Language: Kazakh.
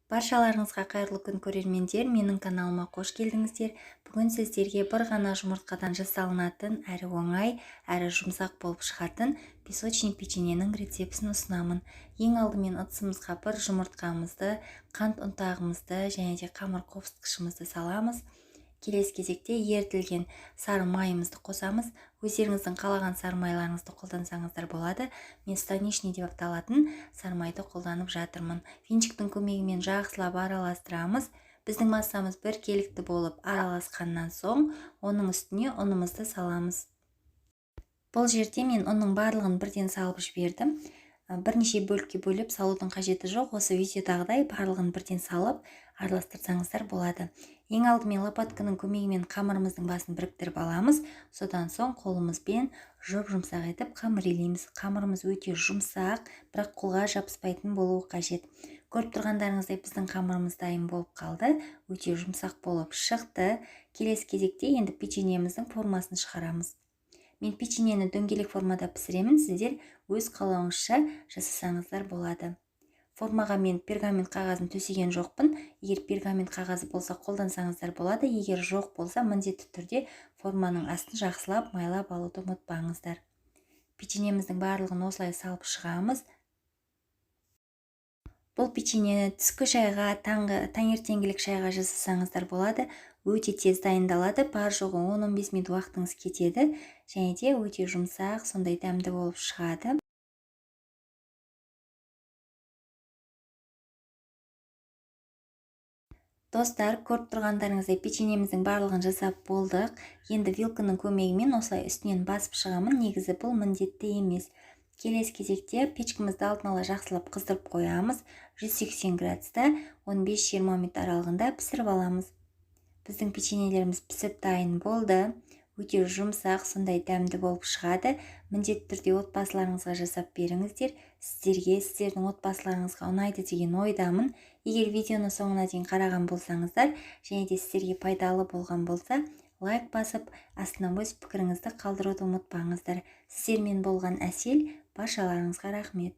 Баршаларыңызға қайырлы күн көрермендер, менің каналыма қош келдіңіздер. Бүгін сіздерге бір ғана жұмыртқадан жасалынатын, әрі оңай, әрі жұмсақ болып шығатын песочник печеньенің рецептісін ұсынамын. Ең алдымен ыдысымызға бір жұмыртқамызды, қант ұнтағымызды және де қамыр қопсытқышымызды саламыз. Келесі кезекте ерітілген сары майымызды қосамыз. Өздеріңіздің қалаған сары майларыңызды қолдансаңыздар болады. Мен станичный деп аталатын сары майды қолданып жатырмын. Венчиктің көмегімен жақсылап араластырамыз. Біздің массамыз біркелікті болып араласқаннан соң оның үстіне ұнымызды саламыз. Бұл жерде мен ұнның барлығын бірден салып жібердім. Бірнеше бөлікке бөліп салудың қажеті жоқ. Осы видеодағыдай барлығын бірден салып араластырсаңыздар болады. Ең алдымен лопатканың көмегімен қамырымыздың басын біріктіріп аламыз. Содан соң қолымызбен жұмсақ етіп қамыр илейміз. Қамырымыз өте жұмсақ, бірақ қолға жабыспайтын болуы қажет. Көріп тұрғандарыңыздай біздің қамырымыз дайын болып қалды. Өте жұмсақ болып шықты. Келесі кезекте енді печеньеміздің формасын шығарамыз. Мен печеньені дөңгелек формада пісіремін, сіздер өз қалауыңызша жасасаңыздар болады. Формаға мен пергамент қағазын төсеген жоқпын. Егер пергамент қағазы болса қолдансаңыздар болады. Егер жоқ болса, міндетті түрде форманың астын жақсылап майлап алуды ұмытпаңыздар. Печеньеміздің барлығын осылай салып шығамыз. Бұл печеньені түскі шайға, таңертеңгілік шайға жасасаңыздар болады. Өте тез дайындалады, бар жоғы 10-15 минут уақытыңыз кетеді, және де өте жұмсақ, сондай дәмді болып шығады. Достар, көріп тұрғандарыңыздай печеньеміздің барлығын жасап болдық. Енді вилканың көмегімен осылай үстінен басып шығамын. Негізі бұл міндетті емес. Келесі кезекте печкамызды алдын ала жақсылап қыздырып қоямыз. 180 градуста 15-20 минут аралығында пісіріп аламыз. Біздің печеньелеріміз пісіп дайын болды. Өте жұмсақ, сондай дәмді болып шығады. Міндетті түрде отбасыларыңызға жасап беріңіздер. Сіздердің отбасыларыңызға ұнайды деген ойдамын. Егер видеоны соңына дейін қараған болсаңыздар, және де сіздерге пайдалы болған болса, лайк басып, астына өз пікіріңізді қалдыруды ұмытпаңыздар. Сіздермен болған Әсел, баршаларыңызға рахмет.